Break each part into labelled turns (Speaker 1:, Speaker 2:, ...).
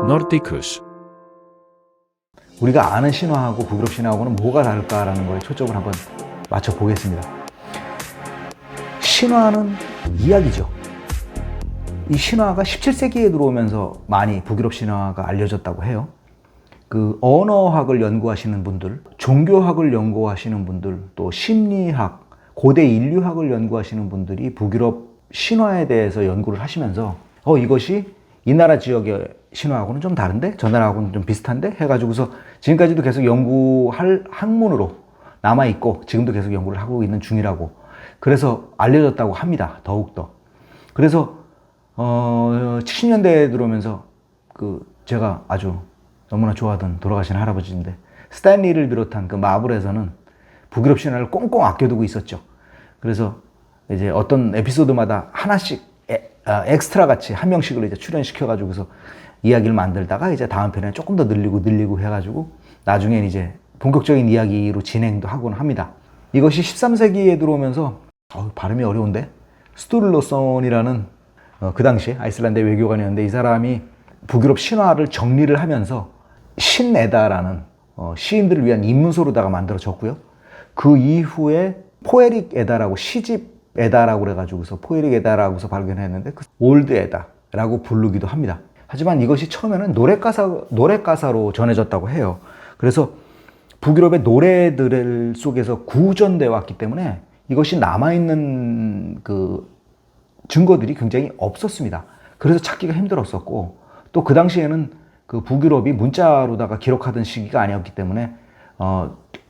Speaker 1: Nordicus.
Speaker 2: 우리가 아는 신화하고 북유럽 신화하고는 뭐가 다를까라는 거에 초점을 한번 맞춰 보겠습니다. 신화는 이야기죠. 이 신화가 17세기에 들어오면서 많이 북유럽 신화가 알려졌다고 해요. 그 언어학을 연구하시는 분들, 종교학을 연구하시는 분들, 또 심리학, 고대 인류학을 연구하시는 분들이 북유럽 신화에 대해서 연구를 하시면서 이것이 이 나라 지역의 신화하고는 좀 다른데? 저 나라하고는 좀 비슷한데? 해가지고서 지금까지도 계속 연구할 학문으로 남아있고 지금도 계속 연구를 하고 있는 중이라고, 그래서 알려졌다고 합니다. 더욱더. 그래서 70년대에 들어오면서 제가 아주 너무나 좋아하던 돌아가신 할아버지인데, 스탠리를 비롯한 그 마블에서는 북유럽 신화를 꽁꽁 아껴두고 있었죠. 그래서 이제 어떤 에피소드마다 하나씩 엑스트라 같이 한 명씩을 이제 출연시켜가지고서 이야기를 만들다가 이제 다음 편에 조금 더 늘리고 해가지고 나중엔 이제 본격적인 이야기로 진행도 하곤 합니다. 이것이 13세기에 들어오면서 발음이 어려운데, 스투르로손이라는 그 당시에 아이슬란드 외교관이었는데, 이 사람이 북유럽 신화를 정리를 하면서 신에다라는 시인들을 위한 입문서로다가 만들어졌고요. 그 이후에 포에릭 에다라고, 시집 에다라고 그래가지고서 포에릭 에다라고서 발견했는데, 올드 에다라고 부르기도 합니다. 하지만 이것이 처음에는 노랫가사로 전해졌다고 해요. 그래서 북유럽의 노래들 속에서 구전되어 왔기 때문에 이것이 남아있는 그 증거들이 굉장히 없었습니다. 그래서 찾기가 힘들었었고, 또 그 당시에는 그 북유럽이 문자로다가 기록하던 시기가 아니었기 때문에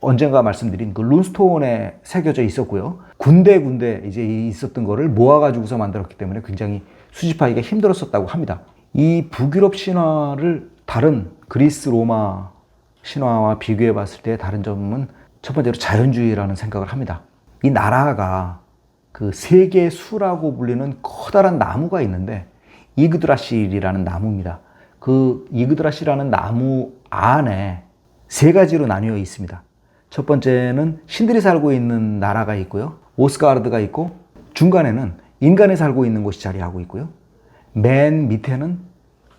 Speaker 2: 언젠가 말씀드린 그 룬스톤에 새겨져 있었고요. 군데 이제 있었던 거를 모아가지고서 만들었기 때문에 굉장히 수집하기가 힘들었었다고 합니다. 이 북유럽 신화를 다른 그리스, 로마 신화와 비교해 봤을 때 다른 점은 첫 번째로 자연주의라는 생각을 합니다. 이 나라가 그 세계 수라고 불리는 커다란 나무가 있는데, 이그드라실이라는 나무입니다. 그 이그드라실이라는 나무 안에 세 가지로 나뉘어 있습니다. 첫 번째는 신들이 살고 있는 나라가 있고요. 오스가르드가 있고, 중간에는 인간이 살고 있는 곳이 자리하고 있고요. 맨 밑에는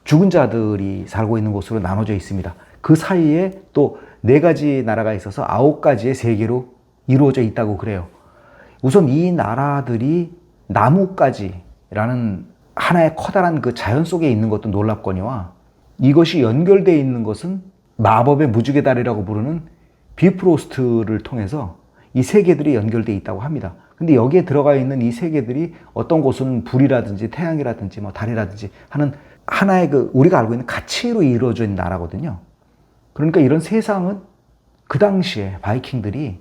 Speaker 2: 죽은 자들이 살고 있는 곳으로 나눠져 있습니다. 그 사이에 또 4가지 나라가 있어서 9가지의 세계로 이루어져 있다고 그래요. 우선 이 나라들이 나무까지라는 하나의 커다란 그 자연 속에 있는 것도 놀랍거니와, 이것이 연결되어 있는 것은 마법의 무지개 다리라고 부르는 비프로스트를 통해서 이 세계들이 연결되어 있다고 합니다. 근데 여기에 들어가 있는 이 세계들이 어떤 곳은 불이라든지 태양이라든지 뭐 달이라든지 하는 하나의 우리가 알고 있는 가치로 이루어져 있는 나라거든요. 그러니까 이런 세상은 그 당시에 바이킹들이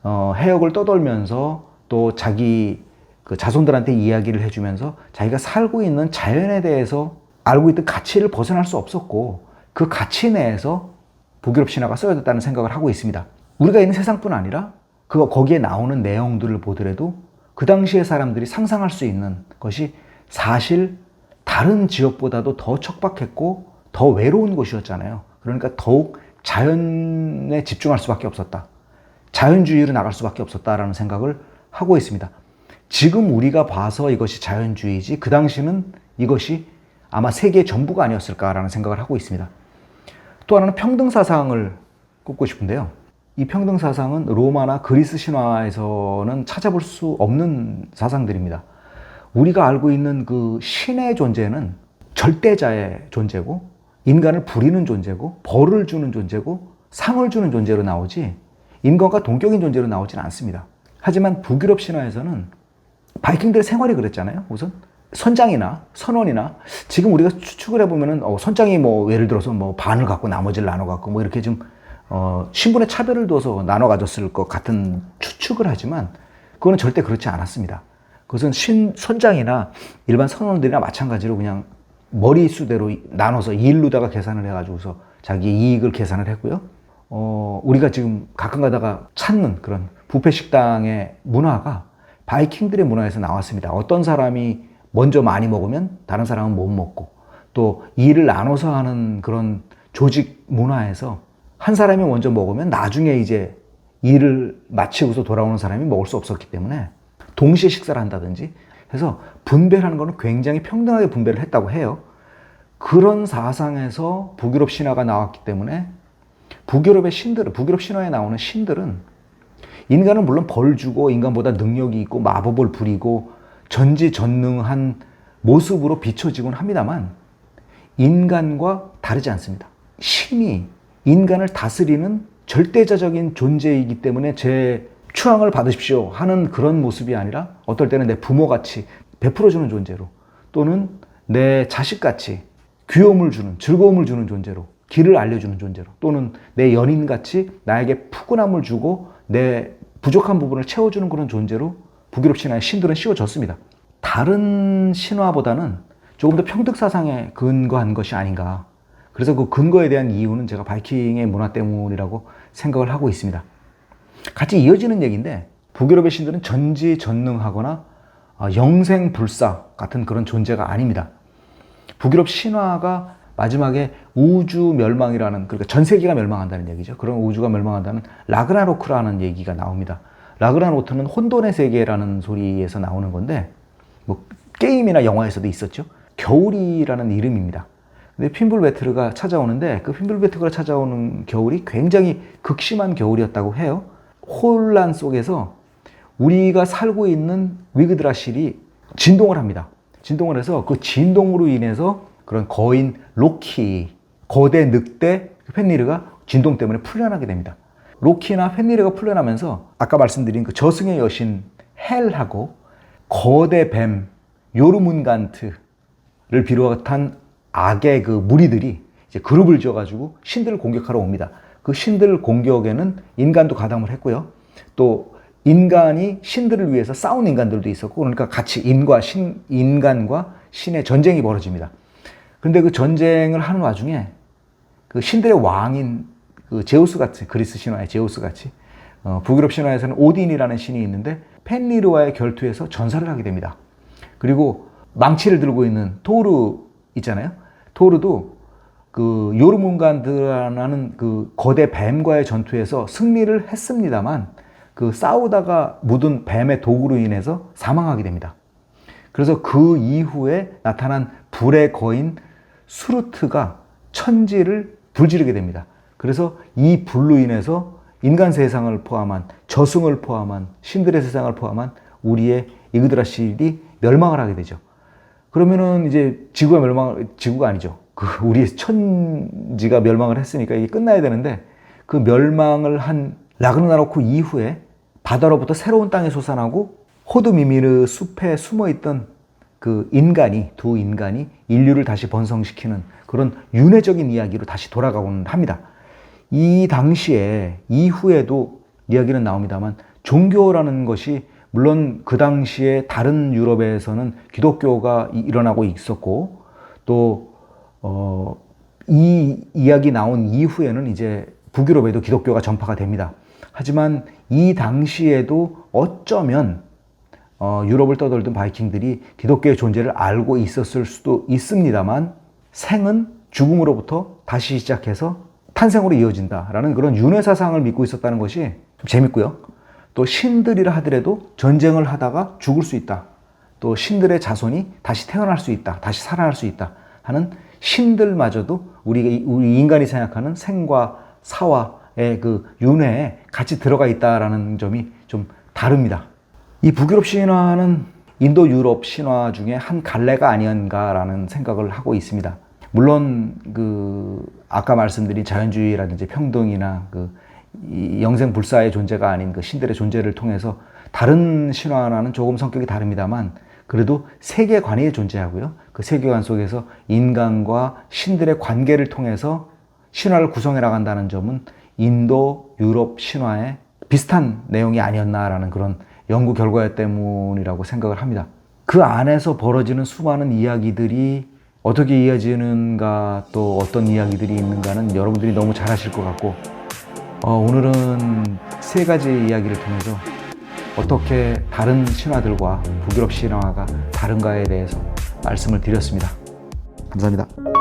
Speaker 2: 해역을 떠돌면서 또 자기 그 자손들한테 이야기를 해주면서 자기가 살고 있는 자연에 대해서 알고 있던 가치를 벗어날 수 없었고, 그 가치 내에서 북유럽 신화가 쓰여졌다는 생각을 하고 있습니다. 우리가 있는 세상뿐 아니라 거기에 나오는 내용들을 보더라도 그 당시의 사람들이 상상할 수 있는 것이 사실 다른 지역보다도 더 척박했고 더 외로운 곳이었잖아요. 그러니까 더욱 자연에 집중할 수밖에 없었다. 자연주의로 나갈 수밖에 없었다라는 생각을 하고 있습니다. 지금 우리가 봐서 이것이 자연주의지, 그 당시는 이것이 아마 세계의 전부가 아니었을까라는 생각을 하고 있습니다. 또 하나는 평등사상을 꼽고 싶은데요. 이 평등사상은 로마나 그리스 신화에서는 찾아볼 수 없는 사상들입니다. 우리가 알고 있는 그 신의 존재는 절대자의 존재고, 인간을 부리는 존재고, 벌을 주는 존재고, 상을 주는 존재로 나오지 인간과 동격인 존재로 나오지는 않습니다. 하지만 북유럽 신화에서는 바이킹들의 생활이 그랬잖아요. 우선 선장이나 선원이나, 지금 우리가 추측을 해보면은 선장이 뭐 예를 들어서 뭐 반을 갖고 나머지를 나눠 갖고 뭐 이렇게 좀 신분의 차별을 둬서 나눠 가졌을 것 같은 추측을 하지만, 그거는 절대 그렇지 않았습니다. 그것은 선장이나 일반 선원들이나 마찬가지로 그냥 머리수대로 나눠서 일로다가 계산을 해가지고서 자기 이익을 계산을 했고요. 우리가 지금 가끔 가다가 찾는 그런 뷔페 식당의 문화가 바이킹들의 문화에서 나왔습니다. 어떤 사람이 먼저 많이 먹으면 다른 사람은 못 먹고, 또 일을 나눠서 하는 그런 조직 문화에서 한 사람이 먼저 먹으면 나중에 이제 일을 마치고서 돌아오는 사람이 먹을 수 없었기 때문에 동시에 식사를 한다든지 해서 분배를 하는 것은 굉장히 평등하게 분배를 했다고 해요. 그런 사상에서 북유럽 신화가 나왔기 때문에 북유럽 신화에 나오는 신들은 인간은 물론 벌 주고 인간보다 능력이 있고 마법을 부리고 전지전능한 모습으로 비춰지곤 합니다만 인간과 다르지 않습니다. 신이 인간을 다스리는 절대자적인 존재이기 때문에 제 추앙을 받으십시오 하는 그런 모습이 아니라 어떨 때는 내 부모같이 베풀어주는 존재로, 또는 내 자식같이 귀여움을 주는, 즐거움을 주는 존재로, 길을 알려주는 존재로, 또는 내 연인같이 나에게 푸근함을 주고 내 부족한 부분을 채워주는 그런 존재로 북유럽 신화의 신들은 씌워졌습니다. 다른 신화보다는 조금 더 평등사상에 근거한 것이 아닌가. 그래서 그 근거에 대한 이유는 제가 바이킹의 문화 때문이라고 생각을 하고 있습니다. 같이 이어지는 얘기인데, 북유럽의 신들은 전지전능하거나 영생불사 같은 그런 존재가 아닙니다. 북유럽 신화가 마지막에 우주 멸망이라는, 그러니까 전 세계가 멸망한다는 얘기죠. 그런 우주가 멸망한다는 라그나로크라는 얘기가 나옵니다. 라그나로크는 혼돈의 세계라는 소리에서 나오는 건데, 뭐 게임이나 영화에서도 있었죠. 겨울이라는 이름입니다. 근데 핀불베트르가 찾아오는데, 그 핀불베트르가 찾아오는 겨울이 굉장히 극심한 겨울이었다고 해요. 혼란 속에서 우리가 살고 있는 위그드라실이 진동을 합니다. 진동을 해서 그 진동으로 인해서 그런 거인 로키, 거대 늑대 펜리르가 진동 때문에 풀려나게 됩니다. 로키나 펜리르가 풀려나면서 아까 말씀드린 그 저승의 여신 헬하고 거대 뱀 요르문간트를 비롯한 악의 그 무리들이 이제 그룹을 지어가지고 신들을 공격하러 옵니다. 그 신들 공격에는 인간도 가담을 했고요. 또 인간이 신들을 위해서 싸운 인간들도 있었고, 그러니까 같이 인간과 신의 전쟁이 벌어집니다. 그런데 그 전쟁을 하는 와중에 그 신들의 왕인 그 제우스 같이, 그리스 신화의 제우스 같이, 북유럽 신화에서는 오딘이라는 신이 있는데 펜리르와의 결투에서 전사를 하게 됩니다. 그리고 망치를 들고 있는 토르 있잖아요. 토르도 그 요르문간드라는 그 거대 뱀과의 전투에서 승리를 했습니다만 그 싸우다가 묻은 뱀의 독으로 인해서 사망하게 됩니다. 그래서 그 이후에 나타난 불의 거인 수르트가 천지를 불지르게 됩니다. 그래서 이 불로 인해서 인간 세상을 포함한, 저승을 포함한, 신들의 세상을 포함한 우리의 이그드라실이 멸망을 하게 되죠. 그러면은 이제 지구가 아니죠. 그 우리의 천지가 멸망을 했으니까 이게 끝나야 되는데, 그 멸망을 한 라그나로크 이후에 바다로부터 새로운 땅이 솟아나고 호드미미르 숲에 숨어있던 그 두 인간이 인류를 다시 번성시키는 그런 윤회적인 이야기로 다시 돌아가곤 합니다. 이 당시에, 이후에도 이야기는 나옵니다만, 종교라는 것이 물론 그 당시에 다른 유럽에서는 기독교가 일어나고 있었고, 또 이 이야기 나온 이후에는 이제 북유럽에도 기독교가 전파가 됩니다. 하지만 이 당시에도 어쩌면 유럽을 떠돌던 바이킹들이 기독교의 존재를 알고 있었을 수도 있습니다만, 생은 죽음으로부터 다시 시작해서 탄생으로 이어진다라는 그런 윤회사상을 믿고 있었다는 것이 좀 재밌고요. 또 신들이라 하더라도 전쟁을 하다가 죽을 수 있다. 또 신들의 자손이 다시 태어날 수 있다. 다시 살아날 수 있다 하는 신들마저도 우리 인간이 생각하는 생과 사와의 그 윤회에 같이 들어가 있다라는 점이 좀 다릅니다. 이 북유럽 신화는 인도 유럽 신화 중에 한 갈래가 아니었는가라는 생각을 하고 있습니다. 물론 그 아까 말씀드린 자연주의라든지 평등이나 그 영생불사의 존재가 아닌 그 신들의 존재를 통해서 다른 신화와는 조금 성격이 다릅니다만, 그래도 세계관이 존재하고요. 그 세계관 속에서 인간과 신들의 관계를 통해서 신화를 구성해 나간다는 점은 인도, 유럽 신화에 비슷한 내용이 아니었나라는 그런 연구 결과 때문이라고 생각을 합니다. 그 안에서 벌어지는 수많은 이야기들이 어떻게 이어지는가, 또 어떤 이야기들이 있는가는 여러분들이 너무 잘 아실 것 같고, 오늘은 세 가지 이야기를 통해서 어떻게 다른 신화들과 북유럽 신화가 다른가에 대해서 말씀을 드렸습니다. 감사합니다.